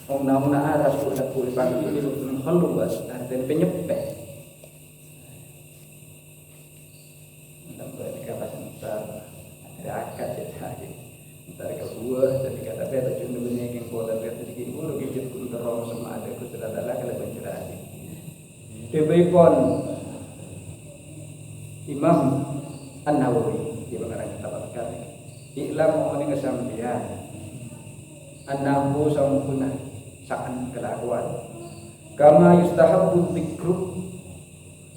Ong-na aras ko na puli pagi ini ng haluwas at penyepe. Nampak kapasan besar ada akad jadi ntar kedua jadi kata beta cuma banyak yang kuat beta sedikit pun lebih cepat untuk orang sama ada ku sudah ada kalau pencerahan. Debipon Imam An-Nawawi di pengarang kitab al-Kafi. Iklam mohon kesambian annahu sampuna sa'an kelakuan kama yustahabbu dzikru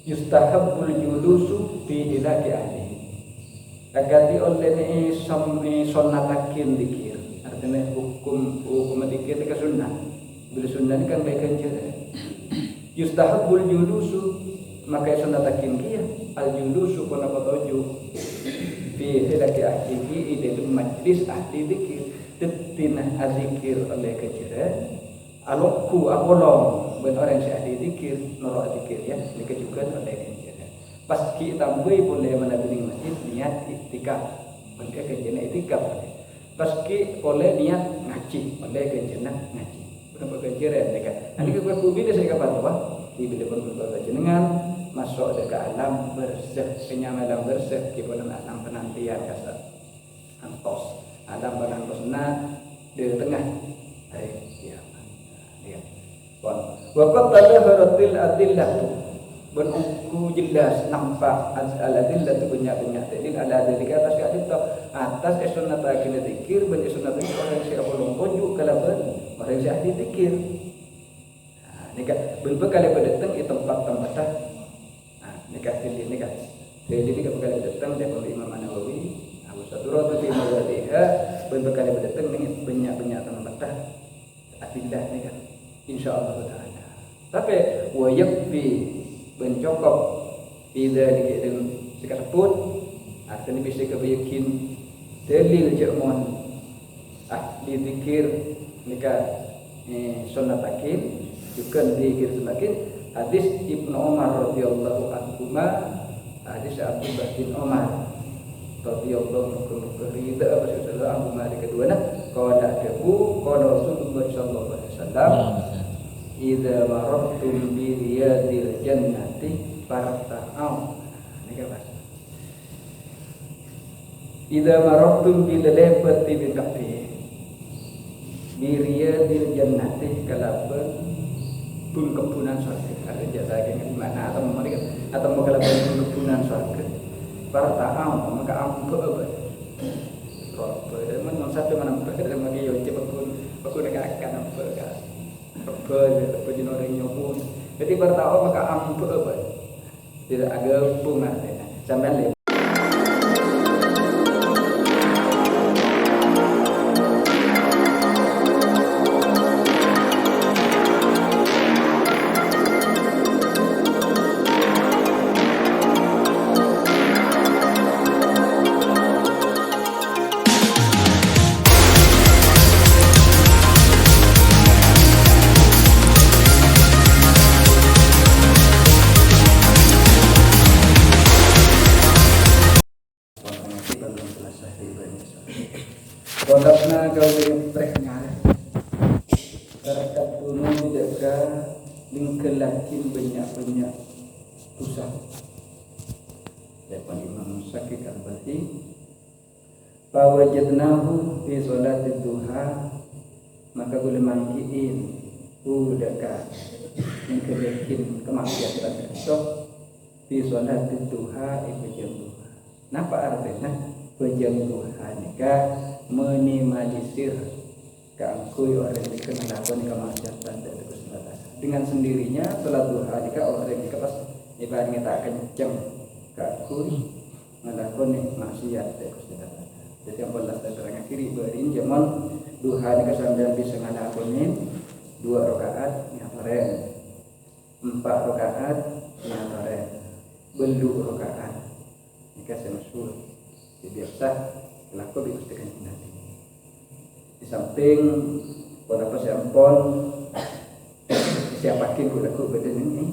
yustahabbul julusu fi ilaki ahli agati oleh ni sunnatakin dikir artinya hukum dikir ke sunnah bila sunnah ni kan baik aja yustahabbul julusu maka sunnatakin kia al julusu kuna patoju fi ilaki ahli di dalam majlis ahli dikir tetina azikir oleh kecil alokku abolong ben orang yang ahli zikir norok zikir ya mereka juga oleh kecil pas kita tambah boleh menabung masjid niat iktikaf mereka kecil iktikaf pas kita boleh niat ngaji oleh kecil ngaji berapa kecil ya mereka nanti kita kubi dia saya kapan apa bila pun berbagai jenengan masuk ke alam bersih kenyamanan bersih kita alam penantian kasar antos alam penantian di tengah hari kiamat. Lihat. Waqad tadaharatil adillatu berungku jelas nampak al-adillatu banyak-banyak dalil ala dalika atas sunnah akil zikir ben sunnah zikir orang yang belum tunjuk kalaban orang yang ahli zikir. Nikah berbekal datang di tempat-tempat nikah nikah. Jadi nikah bekal datang dari Imam An-Nawawi Abu Sadurah di Mawadiha berbekal datang dengan banyak-banyak tempat adillah nikah. Insyaallah taala. Tapi wa yakfi bencokok tidak dikira sekatpun artinya bisa kebayakin dalil jamon ahli zikir nikah sunnah takil juga zikir semakin hadis Ibnu Umar radhiyallahu anhu hadis Abdullah bin Umar radhiyallahu anhu rida Rasulullah Abu Malik kedua qala debu qala Rasulullah sallallahu alaihi wasallam idza marartum bi riyadil jannati farta'u nikah Mas idza marartum bi ladabati bi kafi bi riyadil jannati kalaban pun kebunan surga ada jasa yang di mana atau mereka atau kalaban pun kebunan surga farta'u maka ampu apa men satu mana berkata magi yo cepat nak akan apa apa orang nyobun jadi bertahu maka ampu apa tidak ada bunga sampai Kodakna kau yang preknya terdekat gunung dekat lingkelakin banyak-banyak pusat depan Imam Syafi'i al-Bati fawajadnahu fi sholatid duha maka boleh mangkiin dekat lingkelakin kemaksiatan besok fi sholatid duha ibu jam duha napa artinya jam duha nikah minimalisir keangkuy orang yang dikenal lakoni kemaksiatan dan kesalahan dengan sendirinya salat duha jika orang yang pas ibaratnya tak kenceng keangkuy melakoni maksiat dan kesalahan jadi yang belas terang kiri berin zaman duha jika sambil bisa ngalakonin 2 rakaat nyataren 4 rakaat nyataren belu rakaat jika semusul biasa laku diustikan nanti di samping pada persiapan siapakin kudaku badan ini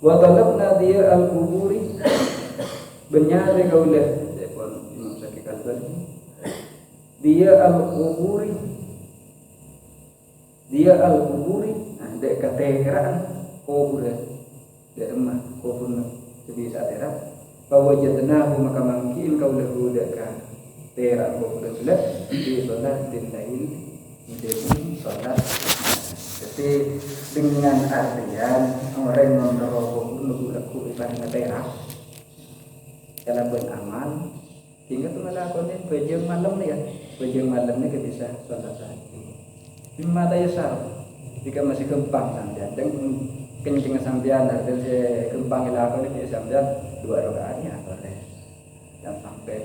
wa talabna dia al-kuburi benyare kaulah Imam Syafi'i al-Bani dia al-kuburi dia al-kuburi dek kateran kubur dek emah kubur jadi satera fawajadnahu maka mungkin kau lahu dek kateran kubur sudah di sholat lail menjadi sholat. Jadi dengan artian orang menerobos nunggu ibadah kateran dalam beramal hingga tu melakukan bejeng malam ni kan bejeng malam ni kita bisa sholat satu lima tayasar jika masih kempang sampean dan kencing sampean dan saya kempang ilaku ni sampean 2 rakaat ya boleh dan sampai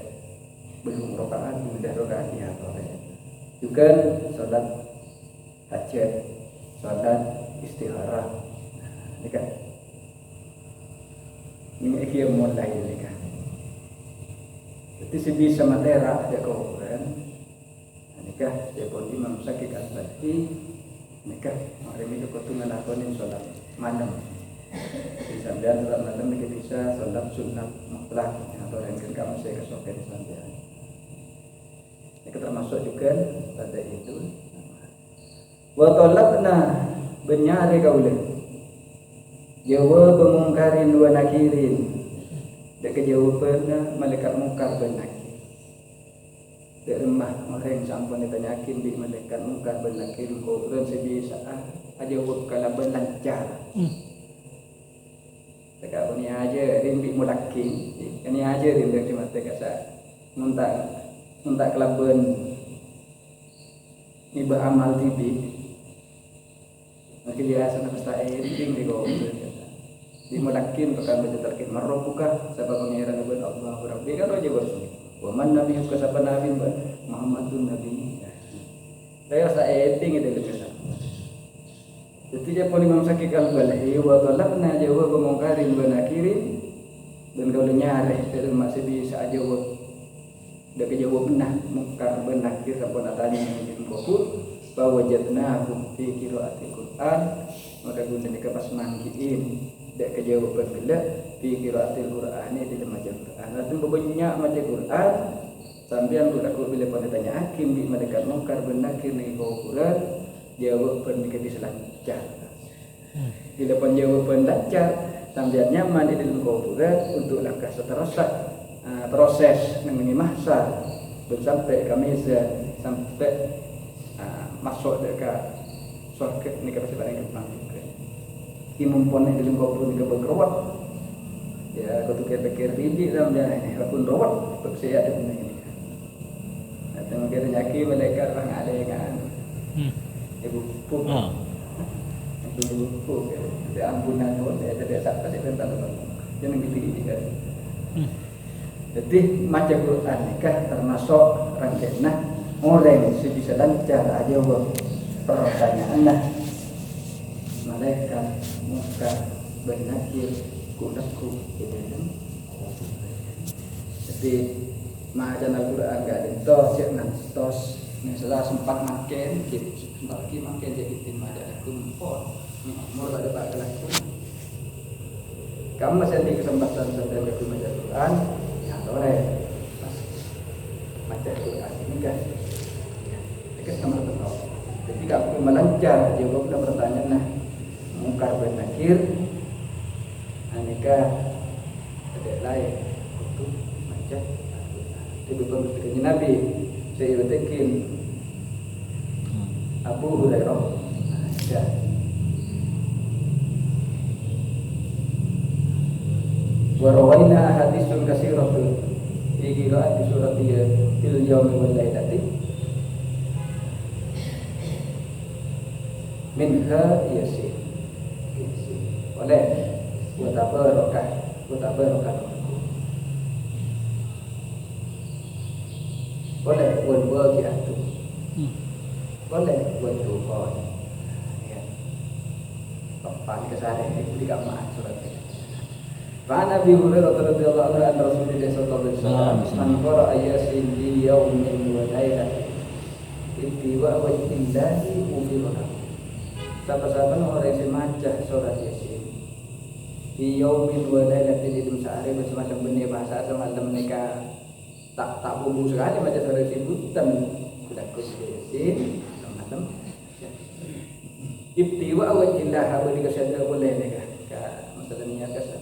belum rakaat sudah rakaat ya boleh juga sholat hajat sholat istikharah ni kan ini dia mulai ni kan. Jadi si bisa matera dia kuburan, nikah dia pun imam sakit al-bati, nikah hari ini kebetulan lakonin sholat malam. Di sambian sholat malam kita bisa sholat sunnah mutlak atau yang kita masih kesokan di sambian. Ini termasuk juga pada itu. Wa talabna benyari kaulah, jawab mungkarin wa nakirin. Dek jawabannya malaikat mungkar dan nakir. Dek remah orang sampun ditanyakin di malaikat mungkar dan nakir kuburan sebisa jawab kalau lancar. Dek apa ni aja rimbi mulakin. Ini aja rimbi cuma dek asa muntah kelaban iba amal tibi. Maka dia sana pesta ending di kuburan. Dimulakin pekan berterkit marrobuka sebab pangeran ibn Allah Rabbi kan aja bos. Wa man nabi ka sapa nabi Muhammadun nabi. Saya ending itu lebih. Jadi dia pun Imam Syakik al-Balhi wa talabna jawab mungkarin wa nakirin dan kalau nyari dari masih bisa jawab. Dak jawab benar mungkar wa nakir sampun atani mungkin kubur bahwa wajadnahu fi qiraatil Quran maka guna nikah pas mangkiin dak kejawaban gelak fi qiraatil Qur'ani di macam Quran. Nanti banyak macam Quran sampean aku bila pada tanya hakim di malaikat mungkar wa nakir ni Quran jawaban nikah lancar. Bila pun jawaban lancar sampean nyaman di dalam Quran untuk langkah seterusnya proses mengenai mahsyar sampai kamiza sampai masuk dekat surga ni kalau sebab yang kembang juga. Imam pun yang dalam kubur ni kubur rawat. Ya, kau tu kira-kira ridik dalam dia ni. Kubur rawat, sebab saya ada benda ini. Nanti mungkin nyaki malaikat orang ada kan. Ibu puk. Ibu puk. Dia ampunan pun dia ada sakit dia tentang tu. Jangan gitu kan. Jadi macam Quran nikah termasuk rangkaian orang sebisa lancar aja buat pertanyaannya malaikat muka bernakir kudaku ini jadi macam Al-Quran gak ada tos yang tos yang sudah sempat makan bagi makan jadi tim ada kumpul mau ada pakai laku kamu masih ada kesempatan sampai ke baca Quran ya boleh baca Quran ini kan dekat sama betul. Jadi kalau melancar jawabnya pertanyaan nah mungkar dan nakir, nikah tidak lain untuk baca. Itu pemberitahuan Nabi. Saya bertekin Abu Hurairah. Ya. Warawaina hadisun kasiratun fi qira'ati surati fil yaumi wal lailati minha yasir oleh buat apa rokah boleh buat bagiatu boleh buat tukon ya papan kesana ini di kamar surat ini Pak Nabi Hurairah radhiyallahu anhu an Rasulullah sallallahu alaihi wasallam man qara'a yasin fi yawmin wa lailatin ittiba wa illahi ubirah sahabat-sahabat orang yang macah surat Yasin di yaumin wa lailatin itu sehari macam benih bahasa semalam mereka tak bumbu sekali macam surat Yasin bukan sudah Yasin semalam ibtiwa wajillah boleh kasada boleh ni ka masalah niat kasa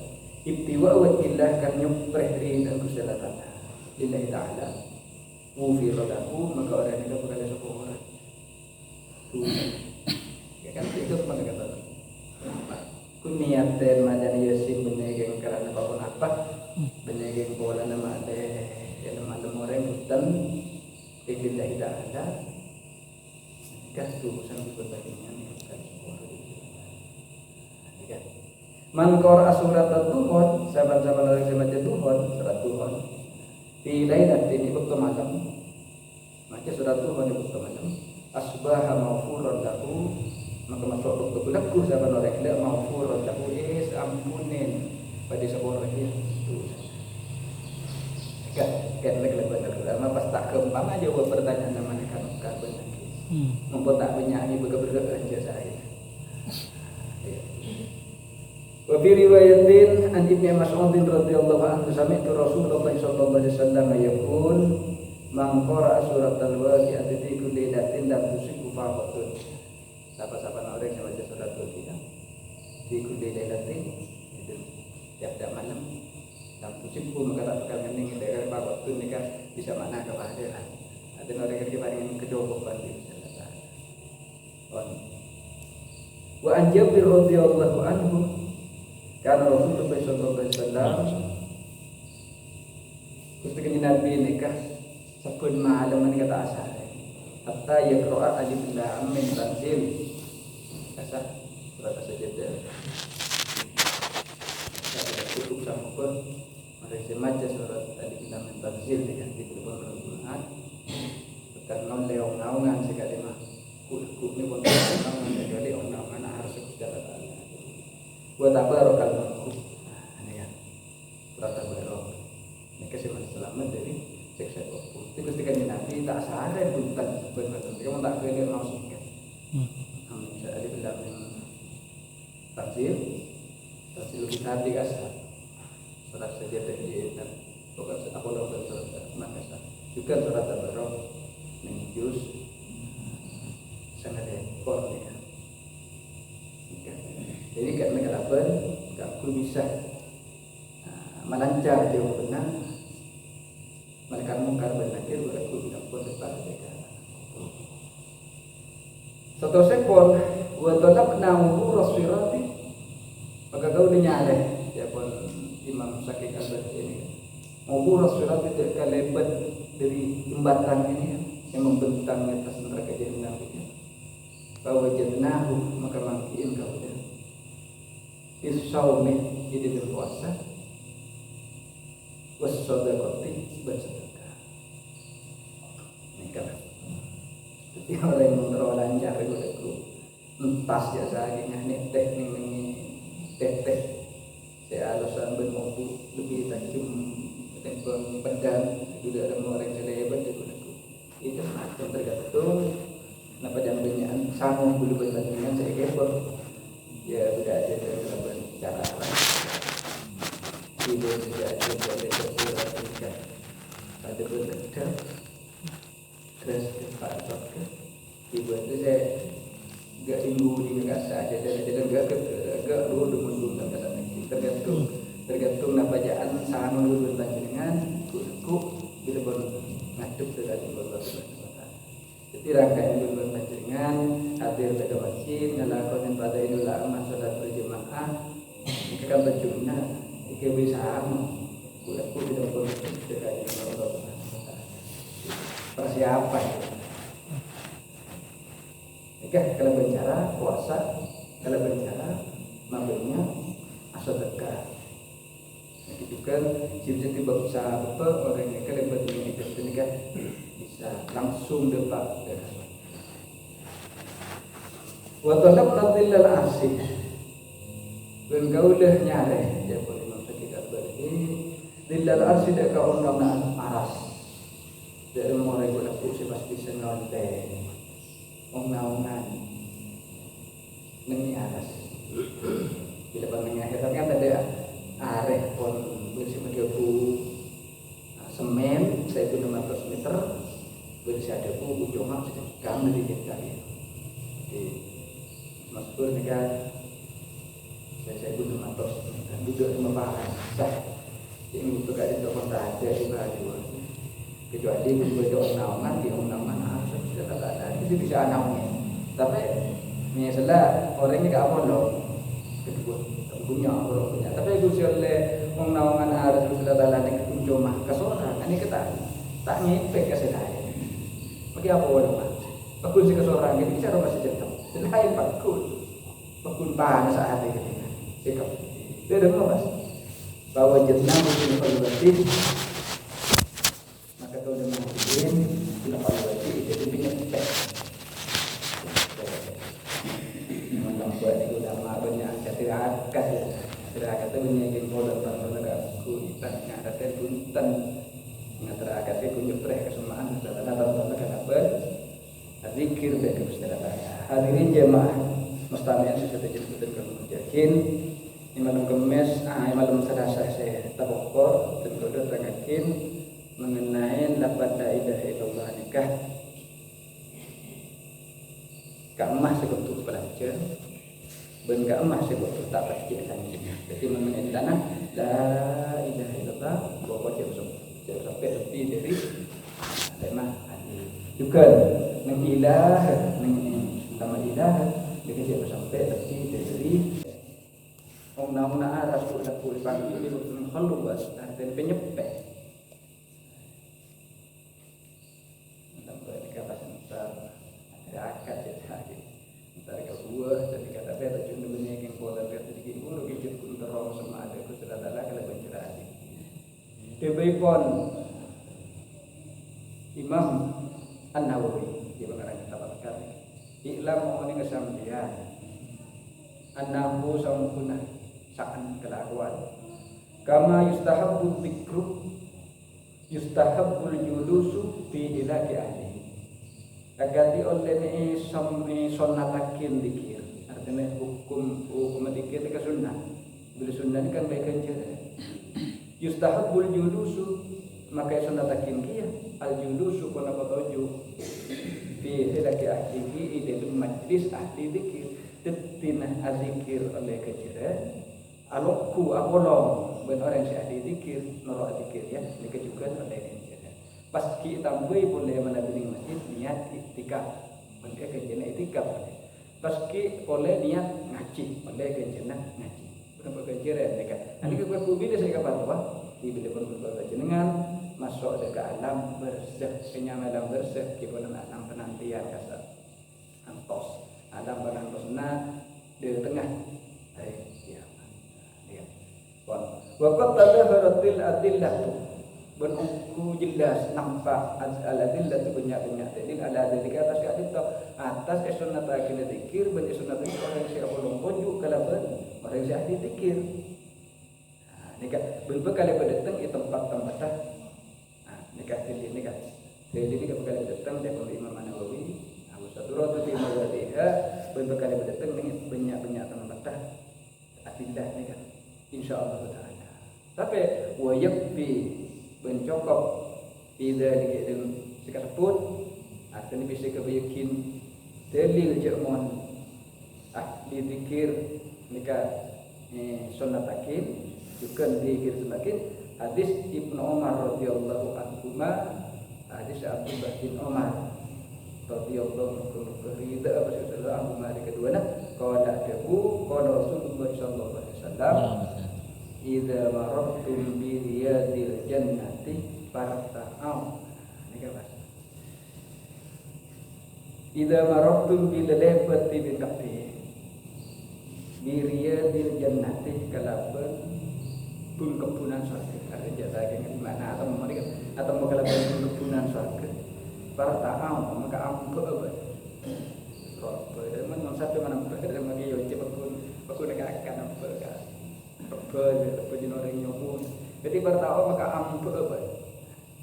ibtiwa wajillah kan nyupreh diri dan kusala taala lillahi taala ufir lahu maka orang itu berada sepuluh orang ya kan itu pada kata kuniatan majani yasin benegeng karena apa benegeng bola nama ada ya nama orang hutan lillahi taala kastu sang berbaginya ni kan man qara surat ad-duhun sahabat-sahabat orang yang baca duhun surat duhun di lailatin di waktu malam baca surat duhun di waktu malam asbaha maghfuran lahu maka masuk waktu laku sahabat orang yang maghfuran lahu ampunin pada sebuah rahim tu kan lagi lama pas tak kempang aja buat pertanyaan nama kan benar mumpun tak banyak ni bergerak aja saya. Wa fi riwayatin an Ibnu Mas'ud radhiyallahu anhu sami'tu Rasulullah sallallahu alaihi wasallam yaqul man qara'a surat al-waqi'ah fi kulli lailatin la tusiku faqatun. Siapa-siapa orang yang baca surat al-waqi'ah fi kulli lailatin itu tiap-tiap malam dan tusiku maka tak akan mening dari faqatun ni kan bisa makna kebahagiaan. Ada orang yang paling kejobo pasti. Wa an Jabir radhiyallahu anhu kana Rasulullah sallallahu alaihi wasallam ketika Nabi nikah sepun malam kata asal hatta yaqra'a alif lam mim tanzil asal surat as-sajdah kita cukup sama pun mereka baca surat alif lam mim tanzil dengan di bulan Al-Qur'an karena leong naungan sekali mah kul ni pun naungan sekali orang naungan harus secara taala buat apa rokal makhluk ini kan surat al-Baqarah ini kasih selamat dari siksa kubur itu ketika Nabi tak sadar bukan benar-benar kamu tak boleh maksudkan bisa ada bilang tafsir kita dikasih surat saja tadi dan bukan apa surat makasa juga surat al-Baqarah menjus sangat ekor ya. Jadi kat negara apa aku bisa melancar dia benar mereka mungkar bernakir berlaku tidak pun depan mereka satu sekon wa talabna rasulati maka kau dinyale ya pun Imam Syakir al-Bani ini ngubur rasulati tidak lebat dari jembatan ini yang membentang atas neraka jahanam ini bahwa jannah maka mangkiin kau dia isyaumi jadi berpuasa wassadaqati bersedekah nikah jadi orang yang mengerola lancar itu entas jasa akhirnya nih teknik ini teh saya alasan bermampu lebih tajam tentang pedang juga ada orang yang hebat itu macam tergantung kenapa jangan banyak sanggup dulu bertandingan saya kebor ya sudah ada dalam cara lain ibu sudah ada boleh berpura-pura ada berbeda terus pak dokter ibu itu saya gak sembuh di negara saja dan gak dulu dan kata tergantung apa bacaan sanggup dulu bertandingan ku bila pun ngaduk dari Allah jadi rangkaian dulu berpanjangan hadir pada masjid ngelakuin pada idul adha salat berjemaah itu kan berjumna itu bisa aku tidak perlu terkait dengan Allah persiapan kalau bicara puasa kalau bicara makanya sedekah itu kan ciri-ciri bangsa apa orang yang kalau berdiri itu kan bisa langsung dapat wa talabna dhillal asih dan kaulah nyare ya boleh kita berarti dhillal asih dak kau nama aras dari mulai guna kursi pasti senonte naungan ini aras bila panggilnya akhirnya kan ada areh pun bersih megabu semen 1.500 meter bersih ada ujungnya kami di kita jadi Maksud kan saya guna matos duduk membahas sah yang butuh kali untuk kontak aja di baju kecuali berdoa naungan di naungan harus sudah ada itu bisa naungnya tapi misalnya orang ini gak mau kedua punya orang punya tapi itu oleh naungan harus sudah ada yang cuma kesorang ini kita tak ngipek ke saya bagi apa orang bakun si kesorang ini bisa orang masih jatuh lain bakun panas saat ini sikap. Dia ada mas bahwa jenang mungkin evaluatif maka kalau dia mungkin evaluatif jadi penyepek. Memang buat itu lama banyak catirakat ya. Catirakat itu banyak pola pada kuitan ada punten catirakat itu nyepres kesemaan dan ada apa zikir dan kebesaran. Hadirin jemaah mustami'in sesuatu jemputan kemudian malam kemis, malam Selasa saya tabokor dan kudu terangkan mengenai lafaz la ilaha illallah nikah. Kamah sebut belajar, ben kamah sebut tak baca lagi. Jadi mengenai tanah la ilaha illallah bawa jauh sampai tepi dari lemah juga nang ilah nang sama ilah dia jauh sampai tepi dari Undang-undang aras sudah pulih pagi ini menghaluas dan penyepek. Sampai dikata sebentar ada akad jadi lagi. Sebentar kedua dan dikata beta cuma dunia yang kuat dan sedikit pun lebih cukup terong sama ada aku sudah ada kalau bercerita. Debipon Imam An-Nawawi dia mengarang kata Iklam mengenai kesampian An-Nahu sampuna sa'an kelakuan kama yustahabbul dzikru yustahabbul julusu fi ilaki ahli agati oleh ni sunnatakin dikir artinya hukum dikir itu sunnah bila sunnah ini kan baikkan cara yustahabbul julusu maka sunnatakin kia al julusu kuna batoju fi ilaki ahli ide majlis ahli dikir tetina azikir oleh kecira alokku apolong ben orang si ahli zikir norok zikir ya dikejukan oleh kecira pas kita tambah boleh menabili masjid niat iktikaf boleh kecina iktikaf pas ki boleh niat ngaji boleh kecina ngaji berapa kecira mereka nanti kita bila saya kapan apa bila pun berbagai jenengan masuk ke alam bersih kenyamanan bersih kita alam penantian kasar antos ada barang pesona di tengah Waqad tadharatil adillatu berungku jelas nampak al-adillah itu banyak dalil ala dalika atas sunnah akil zikir ben sunnah zikir orang yang belum tunjuk kalaban orang yang ahli zikir nikah berbekal pada datang di tempat-tempat nikah jadi bekal datang dari Imam An-Nawawi Saturatu fi mawadiha berbekal pada datang dengan banyak tempat adillah nikah insyaallah taala tapi wayakfi bencokok tidak dikira sekatpun artinya bisa kebayakin dalil jamon ahli zikir nikah sunnatakin juga zikir semakin hadis Ibnu Umar radhiyallahu anhu hadis Abdullah bin Umar radhiyallahu anhu rida Rasulullah anhu mari kedua qala debu qala Rasulullah sallallahu alaihi wasallam idza marartum bi riyadil jannati farta'u nikah Mas idza marartum bi ladabati bin kafi bi riyadil jannati kalaban pun kepunan surga ada jasa dengan mana atau kalau kepunan surga farta'u maka ampu apa roba memang satu mana berada bagi yo bakun akan apa berjenis orang nyopun. Jadi bertahu maka ampu apa?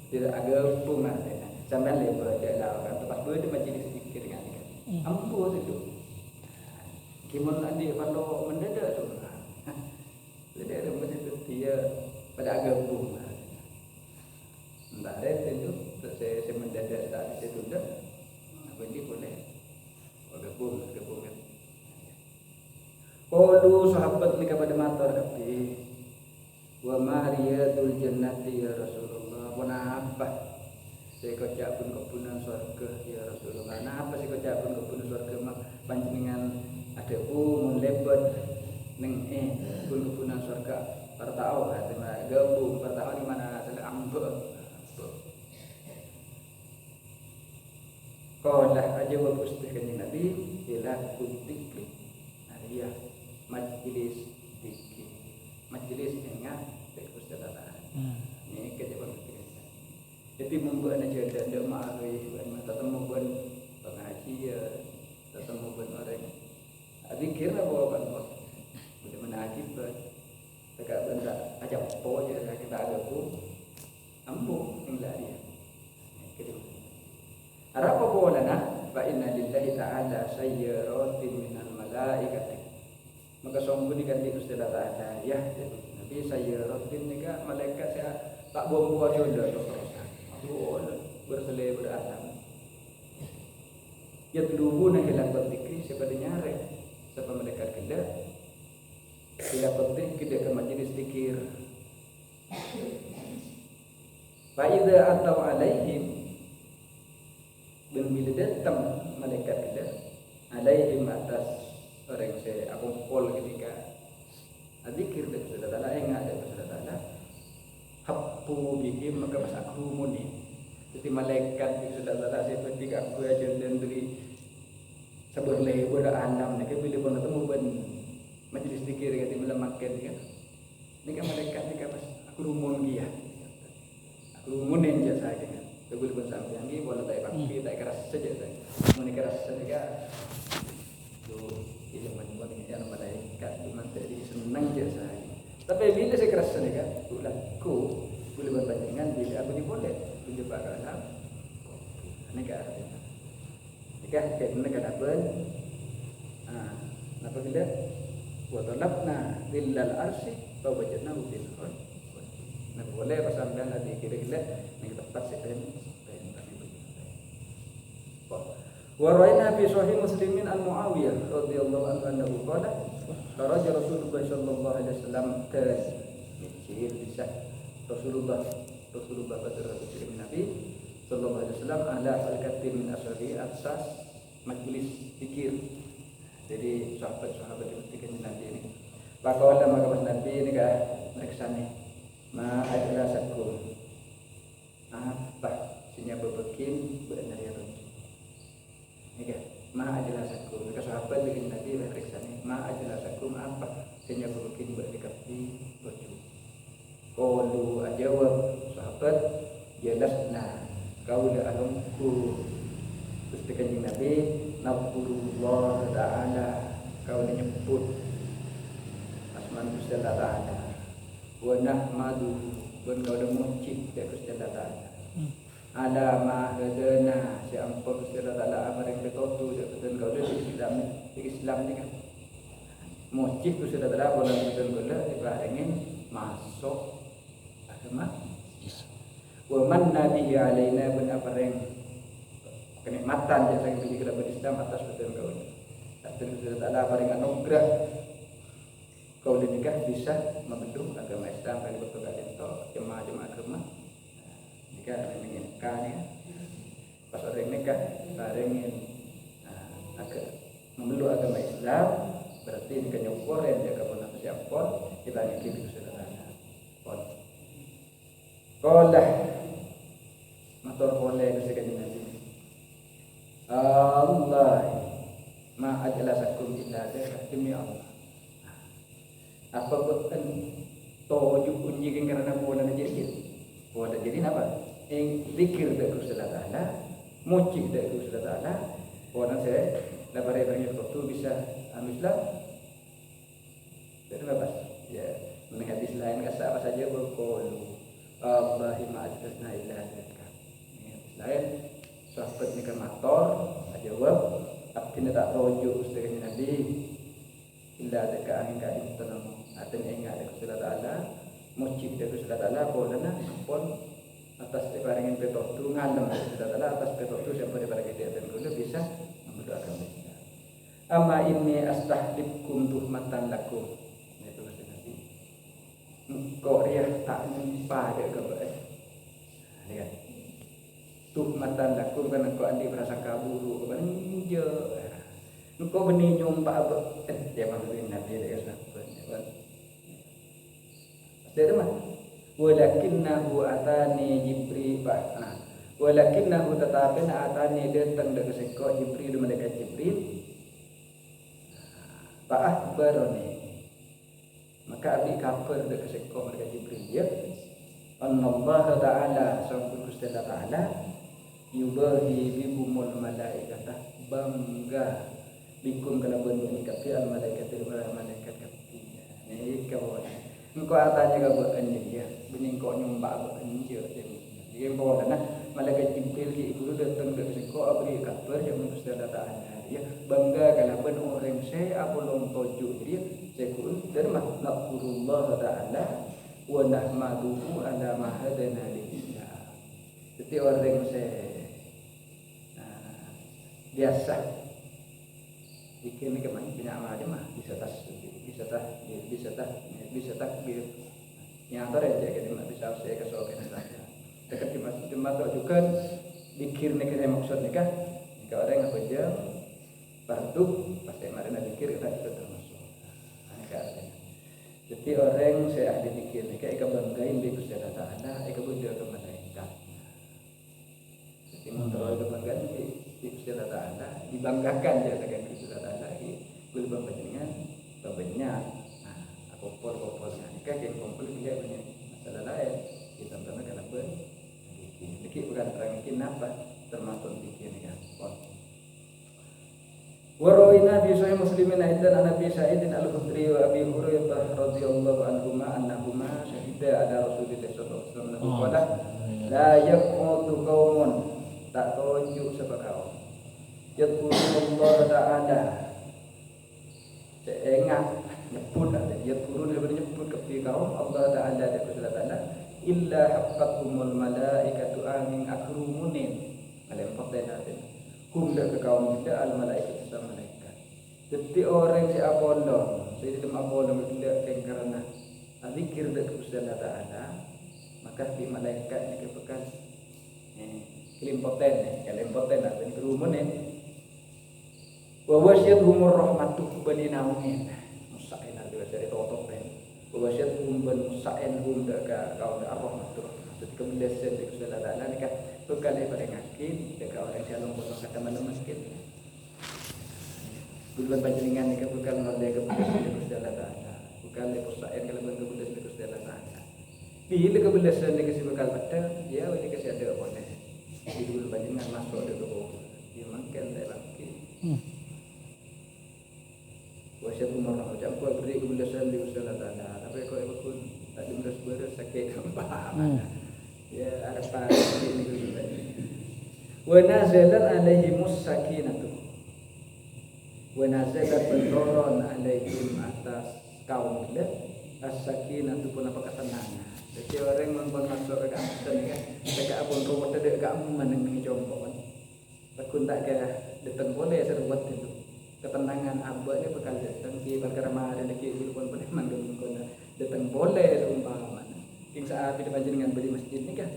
Tidak ada pungan. Sampai lebar jalan kan tempat berdua majlis zikir kan. Ampu itu. Gimana dia kalau mendadak tu? Jadi ada macam dia pada agak pungan. Tak ada itu. Saya mendadak tak ada tunda. Apa ini boleh? Agak pungan. Qalu sahabat ni kepada matur Nabi, wa ma riyadul jannati ya Rasulullah. Apa saya kocak pun kepunan surga ya Rasulullah. Nah apa saya kocak pun kepunan surga mak panjenengan ada mun lebat neng pun kepunan surga partau artinya gabung partau di mana ada ambek. Qala aja wa pustikan Nabi ila kutikri ya majlis dikir majlis ingat perpustakaan ini kejaban kita jadi membuat aja ada ma'arif ketemu pun pengajian ketemu pun orang zikir apa kan boleh menakibat dekat benda ajak po je kita ada pun ampuh tinggal dia kedua arab apa bolana fa inna lillahi ta'ala sayyaratin minal malaikati maka sungguh diganti Gusti Allah Ta'ala ya Nabi sayyaratin nika malaikat saya tak buang-buang jodoh berselai beralam yatlubuna ila dzikri seperti nyare siapa malaikat kita ila dzikri kita ke majlis zikir fa idza atau alaihim dan bila datang malaikat kita alaihim atas orang saya aku pol ketika zikir dan sudah taala ingat dan sudah taala habbu bihim maka pas aku muni jadi malaikat itu sudah taala seperti aku aja dan beri seberleh pada alam ni bila pun ketemu ben majlis zikir kata bila makan kan ni kan malaikat ni kan pas aku rumun dia aku rumunin je saya kan boleh pun sampai yang ni boleh tak pakai tak keras saja saya mun keras saja tu ini buat yang malaikat tu nanti senang je saya tapi bila saya keras saja kan aku boleh berbandingan bila aku diboleh menjumpa alam ini kan artinya jika kita nak apa apa bila wa talabna lillal arsi fa wajadnahu bil khul nah boleh pasal dan ada kira-kira yang tepat sepen wa ra'ayna fi sahih muslimin an Muawiyah radhiyallahu anhu qala kharaja Rasulullah sallallahu alaihi wasallam mikir bisa Rasulullah pada Nabi sallallahu alaihi wasallam ala al-katim min ashabi atas majlis zikir jadi sahabat-sahabat ketika Nabi ini pakawala maka Nabi ini kah mereka ni ma adalah sakum apa sinya berbekin benar ya ini kan ma adalah sakum mereka sahabat dengan Nabi mereka ni ma adalah sakum apa sinya berbekin berdekati baju qalu ajawab sahabat jelasna qaula alumku ketika Nabi nabulullah ta'ala kau menyebut asman Gusti Allah Ta'ala wa nahmadu pun kau dah muji ke Gusti Allah Ta'ala ala ma hadana si ampun Gusti Allah Ta'ala amar yang betul betul kau dah Islam ni kan muji Gusti Allah Ta'ala boleh betul boleh dibarengin masuk agama wa man nabi alaina bin apareng kenikmatan yang saya beri kepada Islam atas betul kau ni betul Gusti Allah Ta'ala bareng anugerah kau nikah bisa membentuk agama Islam kali betul kalian tahu jemaah agama nikah dengan nikahnya pas orang nikah barengin agak memeluk agama Islam berarti nikah nyokor yang jaga pun siapa dibanding kita saudara pun kolah motor boleh kesekan Nabi Allah ma ajlasakum illa demi Allah apa bukan toju kunci karena boleh jadi apa yang zikir dari Gusti Allah Ta'ala muji dari Gusti Allah Ta'ala boleh saya dapat banyak waktu bisa Islam dan apa ya mengenai hadis lain kata apa saja berqulu Allahumma ajlasna illa dzaka lain sahabat ni kan motor jawab abdina tak toju Gusti Nabi illa dzaka angin kadin tanam aten ingat ada Gusti Allah Ta'ala muji dari Gusti Allah Ta'ala bolehna pun atas dibarengin petok tu ngalem Gusti Allah Ta'ala atas petok tu siapa daripada kita dan kulo bisa mendoakan kita Ama inni astahdibkum tuhmatan lakum. Itu bahasa Nabi. Engkau dia tak nyimpa dia ke bae. Lihat. Tuhmatan lakum kan engkau andi prasangka buruk kan je. Engkau benih nyumpa apa? Dia maksudin Nabi dia sahabat. Pasti mah. Walakinnahu atani Jibril ba'na. Walakinnahu tetapi atani datang dari seko Jibril malaikat Jibril. Fa'akhbarani, maka abdi kafir dekat seko mereka Jibril ya Allah Ta'ala sangkut Gusti Ta'ala yubahi bikumul malaikatah bangga bikum kalaban menikapi al malaikat malaikat kapinya ini kawan engkau atanya kawan ya bening kau nyumbak kawan je jadi bawa nah malaikat Jibril ki guru datang dari seko abdi kafir yang Gusti Ta'ala ya bangga kalaban orang saya apa long toju dia saya kurun derma naqulullah ta'ala wa nahmaduhu ala ma hadana lillah. Jadi orang saya biasa ini kemana punya amal mah bisa takbir yang antara aja kita bisa saya kesokan saja dekat di masjid Jumat juga dikir nih maksud nikah orang apa aja fardu pasti kemarin ada dikir kita juga termasuk jadi orang saya ahli dikir nih kayak banggain di Gusti Ta'ala bunda ke malaikat jadi menurut kebanggaan di Gusti Ta'ala dibanggakan ya dengan Gusti Ta'ala boleh banggainnya banyak aku por-pornya kayak kumpul dia punya masalah lain kita sama kenapa dikir bukan terangin apa termasuk dikir kan Warawina fi sahih Muslimin aidan an Abi Sa'id al-Khudri wa Abi Hurairah radhiyallahu anhuma annahuma syahida ala Rasulillah sallallahu alaihi wasallam la yaqutu qaumun tak tunjuk sapa kaum yadhkurullah ta'ala seengat nyebut ada yadhkurun nyebut ke kaum Allah ta'ala dan Rasul ta'ala illa haqqatumul malaikatu amin akrumunin alam fatena kumda ke kaum kita al malaikat sama malaikat. Jadi orang si Apollo, jadi dem Apollo tidak karena zikir dekat Gusti Ta'ala, maka di malaikat ni kepekan kelimpoten ada kerumun ni. Wa wasyadhumur rahmatu bani naumin. Musain ada dari totopen. Wa wasyadhum ban musain hum dekat kaum ar-rahmatu. Jadi kebiasaan dekat Gusti Ta'ala ni kan bekal daripada ngakin dekat orang shalom pun kata mana miskin bulan panjenengan ni bekal ngorde ke Gusti Ta'ala bekal le posaen kalau bentuk Gusti Ta'ala bila kebiasaan ni kasi bekal pada ya ini kasi ada boleh di bulan panjenengan masuk ada tu dia mangkel tak lagi wasyabu marah macam kau beri kebiasaan di Gusti Ta'ala tapi kau ikut tak beres sakit paham ya ada apa ini wa nazalat alaihimus sakinatu wa nazalat turun alaihim atas kaum dia as-sakinatu pun apa ketenangan jadi orang yang masuk ke kampus ni kan dekat abang rumah tu dekat aman dengan jombong takun tak ke datang boleh serbuat itu ketenangan abah ni bakal datang di perkara mari nak ikut pun boleh mandung kon datang boleh umpama king saat di panjenengan beli masjid ni kan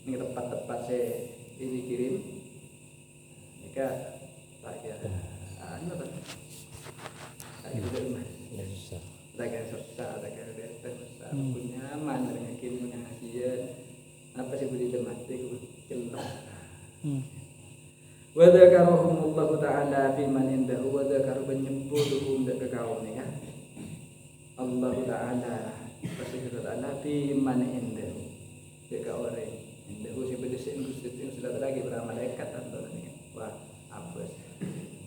ini tempat-tempat saya ini kirim nikah tak kira anu tak kira rumah tak kira susah tak kira susah punya aman dengan kirim dengan hasil apa sih beli tempat itu kelah wa dzakarahumullahu ta'ala fi man indahu wa dzakar menyebuthum dekat kaum ni kan Allah Ta'ala pasti kita ta'ala fi man indahu dekat orang indahu si berdesin Gusti itu sudah lagi berapa malaikat atau ni wah apa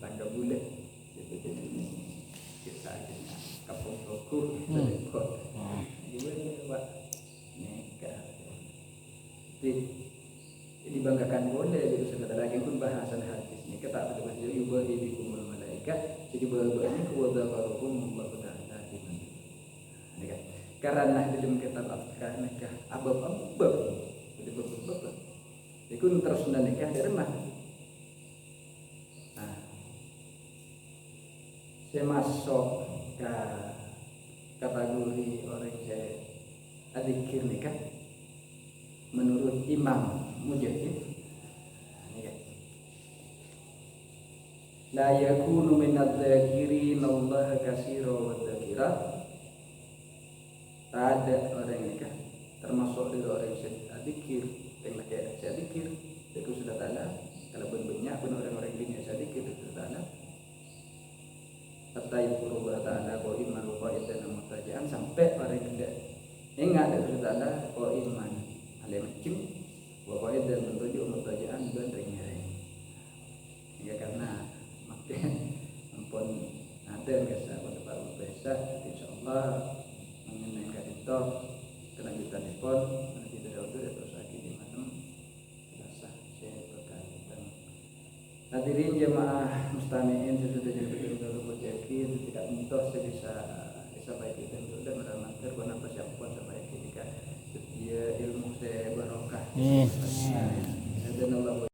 tangga bulat kita kapung toko telepon gimana pak nikah dibanggakan boleh itu sebentar lagi pun bahasan hadis ni kata betul betul yubahi bikumul malaikat jadi bahwa-bahwa wadzakarahum Allah Ta'ala fi man nikah karena dalam kitab al-Qur'an nikah abab-abab jadi abab-abab itu terus nikah dari mana saya masuk ke kategori orang saya adzikir nih kan menurut Imam Mujahid la yakunu min adz-dzakirin Allah katsira wa dzakirat. Tak ada orang ini kan termasuk dari orang yang adzikir yang lagi adzikir itu sudah taala kalau banyak pun orang-orang ini adzikir itu sudah taala hatta yaqulu ta'ala qaiman wa qa'idan mutajaan sampai orang tidak ingat itu sudah taala qaiman alimkim wa qa'idan menuju mutajaan dan ring-ring ya karena ampun nanti biasa pada para biasa insyaallah mengenai itu kelanjutan pun nanti dari audio terus lagi di mana biasa saya berkaitan hadirin jemaah mustami'in sesudah jadi dulu yakin tidak mentok saya bisa baik itu sudah meramakan karena persiapan sampai ketika dia ilmu saya barokah dan Allah